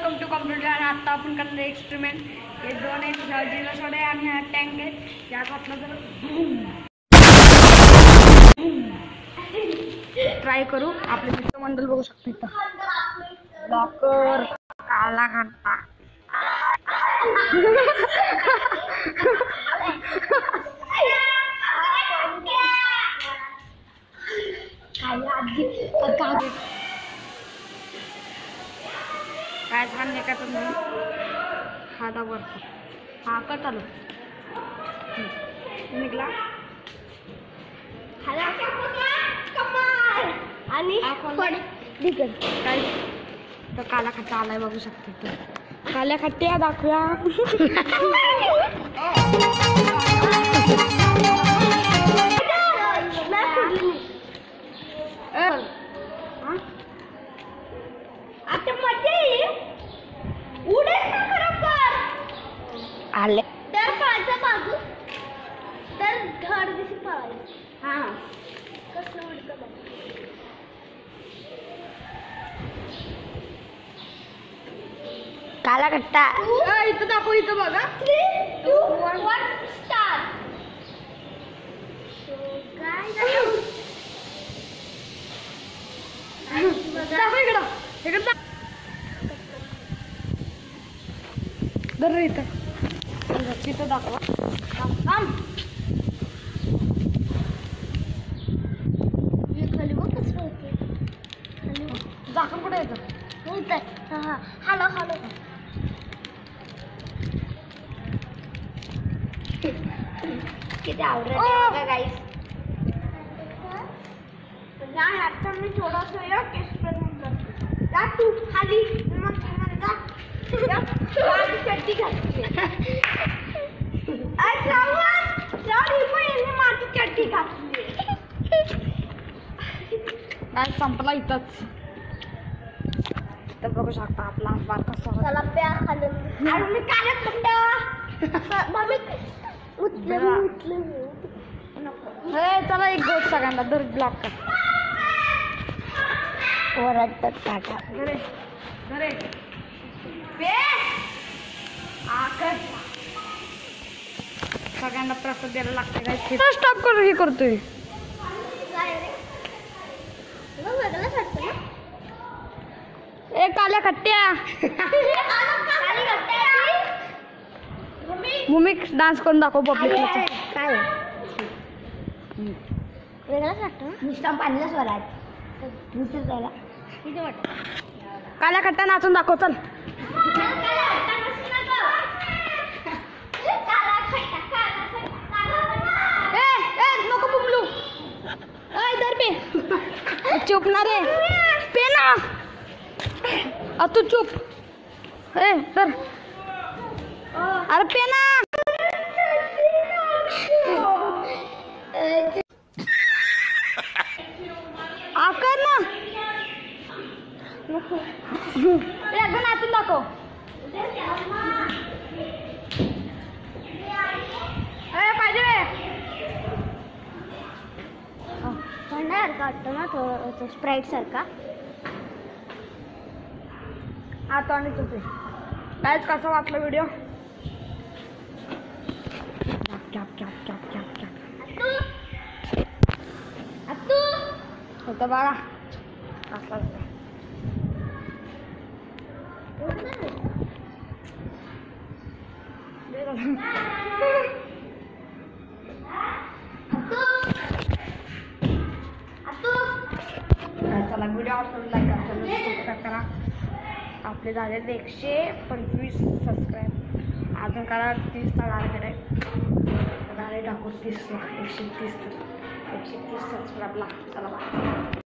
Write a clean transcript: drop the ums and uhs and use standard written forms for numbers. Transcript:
Welcome to computer. आणि आता आपण करणार एक्सपेरिमेंट. हे दोन आहेत जिरा सोडा आणि हा टँक आहे त्यात आपलं जर ट्राय करू. आपले मित्रमंडळ बघू शकतो इथं. लॉकर काला घंटा काय छान नाही का तुम्ही खाता वरचा हा का चालू निघला आणि काय तर काला खट्टा आलाय बघू शकते तू. काल्या खट्ट्या दाखव्या. आले तर पाळच्या बाजू तर धड दिशी पळाले. हा कसं उडतं बघ. काला खट्टा इथं दाखव. इथं बघा 3, 2, 1 स्टार्ट. दाखव इकडं इकडं दर इथं तिथं दाखवा. खाली बघ कसं होते. झाकण कुठे येतं. हॅलो हॅलो किती आवडत गाईस. आता मी थोडासा एक्सपेरिमेंट करते. जा तू खाली मग चड्डी घातली. माझी चड्डी घातली. काय संपला इथंच. तर बघू शकता आपला बार कसा चला प्या खाली. आणि मी काय म्हणतो मम्मी उठलं. हे चला एक गोष्ट सगळ्यांना दर ब्लॉक कर. ओरडतात काका. घरे घरे सगळ्यांना प्रसाद द्यायला लागते. काय स्टॉप करू हे करतोय. ए काल्या खट्ट्या भूमी डान्स करून दाखव पब्लिकला. काय वेगळाच वाटतं. नुसता पाण्याला स्वराज जायला किती वाटतं. काल्या खट्ट्या नाचून दाखव. चल नको बुमलू. इधर पे चुप ना रे पे ना. तू चुप. तर अरे पे ना. आकर ना एकदा नाचून दाखव. पाहिजे थंडासारखा वाटतो ना तो स्प्राईट सारखा. आता आणि तुझे कायच कसं वाटलं व्हिडिओ. होतं बघा कसला चला व्हिडिओ आवडला लाईक करा सबस्क्राईब करा. आपले झाले 125 सबस्क्राईब. अजून करा 30 टार्गेट आहे. टाकू 30ला 130 सबस्क्राईबला. चला